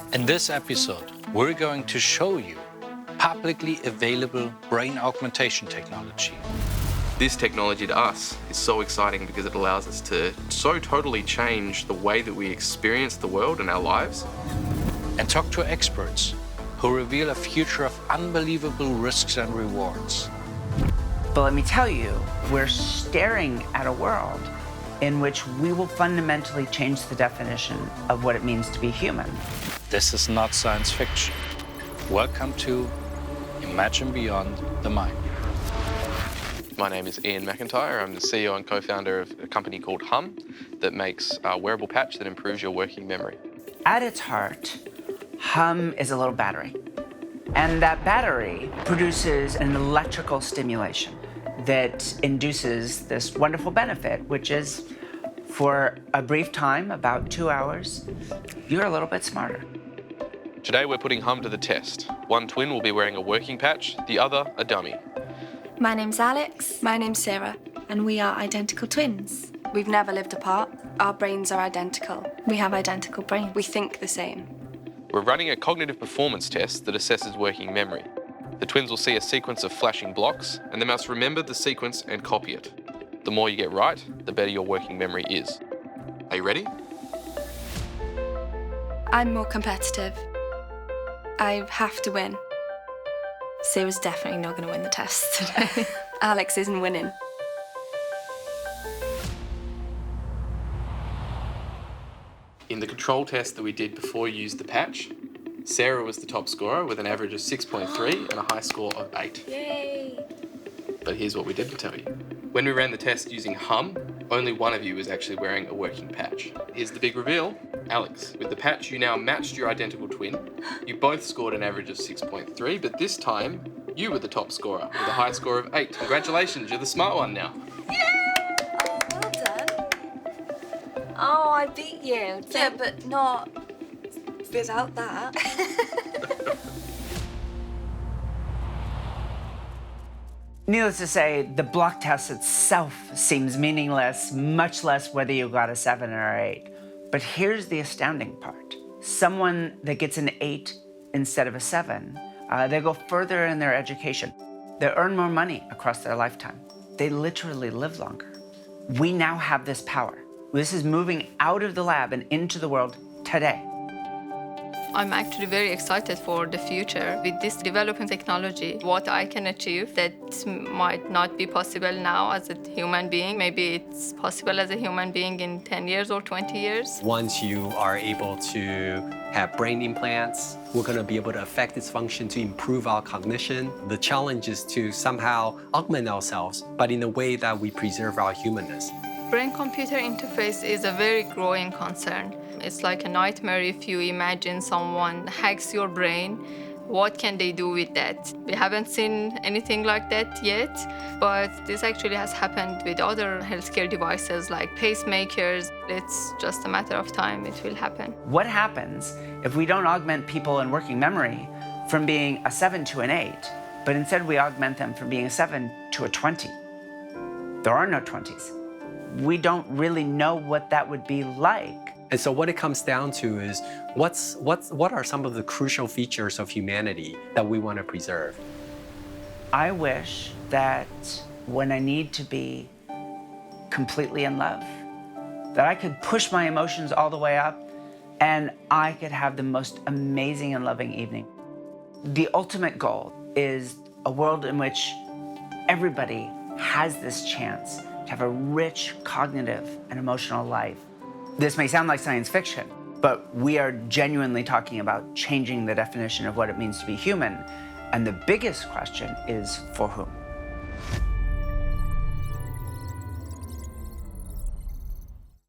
In this episode, we're going to show you publicly available brain augmentation technology. This technology to us is so exciting because it allows us to so totally change the way that we experience the world and our lives. And talk to experts who reveal a future of unbelievable risks and rewards. But let me tell you, we're staring at a world in which we will fundamentally change the definition of what it means to be human. This is not science fiction. Welcome to Imagine Beyond the Mind. My name is Ian McIntyre. I'm the CEO and co-founder of a company called Hum that makes a wearable patch that improves your working memory. At its heart, Hum is a little battery. And that battery produces an electrical stimulation that induces this wonderful benefit, which is for a brief time, about 2 hours, you're a little bit smarter. Today we're putting Hum to the test. One twin will be wearing a working patch, the other a dummy. My name's Alex. My name's Sarah, and we are identical twins. We've never lived apart. Our brains are identical. We have identical brains. We think the same. We're running a cognitive performance test that assesses working memory. The twins will see a sequence of flashing blocks, and they must remember the sequence and copy it. The more you get right, the better your working memory is. Are you ready? I'm more competitive. I have to win. Sarah's definitely not going to win the test today. Alex isn't winning. In the control test that we did before you used the patch, Sarah was the top scorer with an average of 6.3 and a high score of 8. Yay! But here's what we didn't tell you. When we ran the test using Hum, only one of you was actually wearing a working patch. Here's the big reveal. Alex, with the patch you now matched your identical twin. You both scored an average of 6.3, but this time you were the top scorer with a high score of 8. Congratulations, you're the smart one now. Oh, well done. Oh, I beat you. Yeah, but not without that. Needless to say, the block test itself seems meaningless, much less whether you got a 7 or 8. But here's the astounding part. Someone that gets an 8 instead of a 7, they go further in their education. They earn more money across their lifetime. They literally live longer. We now have this power. This is moving out of the lab and into the world today. I'm actually very excited for the future. With this developing technology, what I can achieve that might not be possible now as a human being. Maybe it's possible as a human being in 10 years or 20 years. Once you are able to have brain implants, we're going to be able to affect its function to improve our cognition. The challenge is to somehow augment ourselves, but in a way that we preserve our humanness. Brain-computer interface is a very growing concern. It's like a nightmare if you imagine someone hacks your brain. What can they do with that? We haven't seen anything like that yet, but this actually has happened with other healthcare devices like pacemakers. It's just a matter of time it will happen. What happens if we don't augment people in working memory from being a 7 to an 8, but instead we augment them from being a 7 to a 20? There are no 20s. We don't really know what that would be like. And so what it comes down to is what are some of the crucial features of humanity that we want to preserve? I wish that when I need to be completely in love, that I could push my emotions all the way up and I could have the most amazing and loving evening. The ultimate goal is a world in which everybody has this chance to have a rich cognitive and emotional life. This may sound like science fiction, but we are genuinely talking about changing the definition of what it means to be human. And the biggest question is, for whom?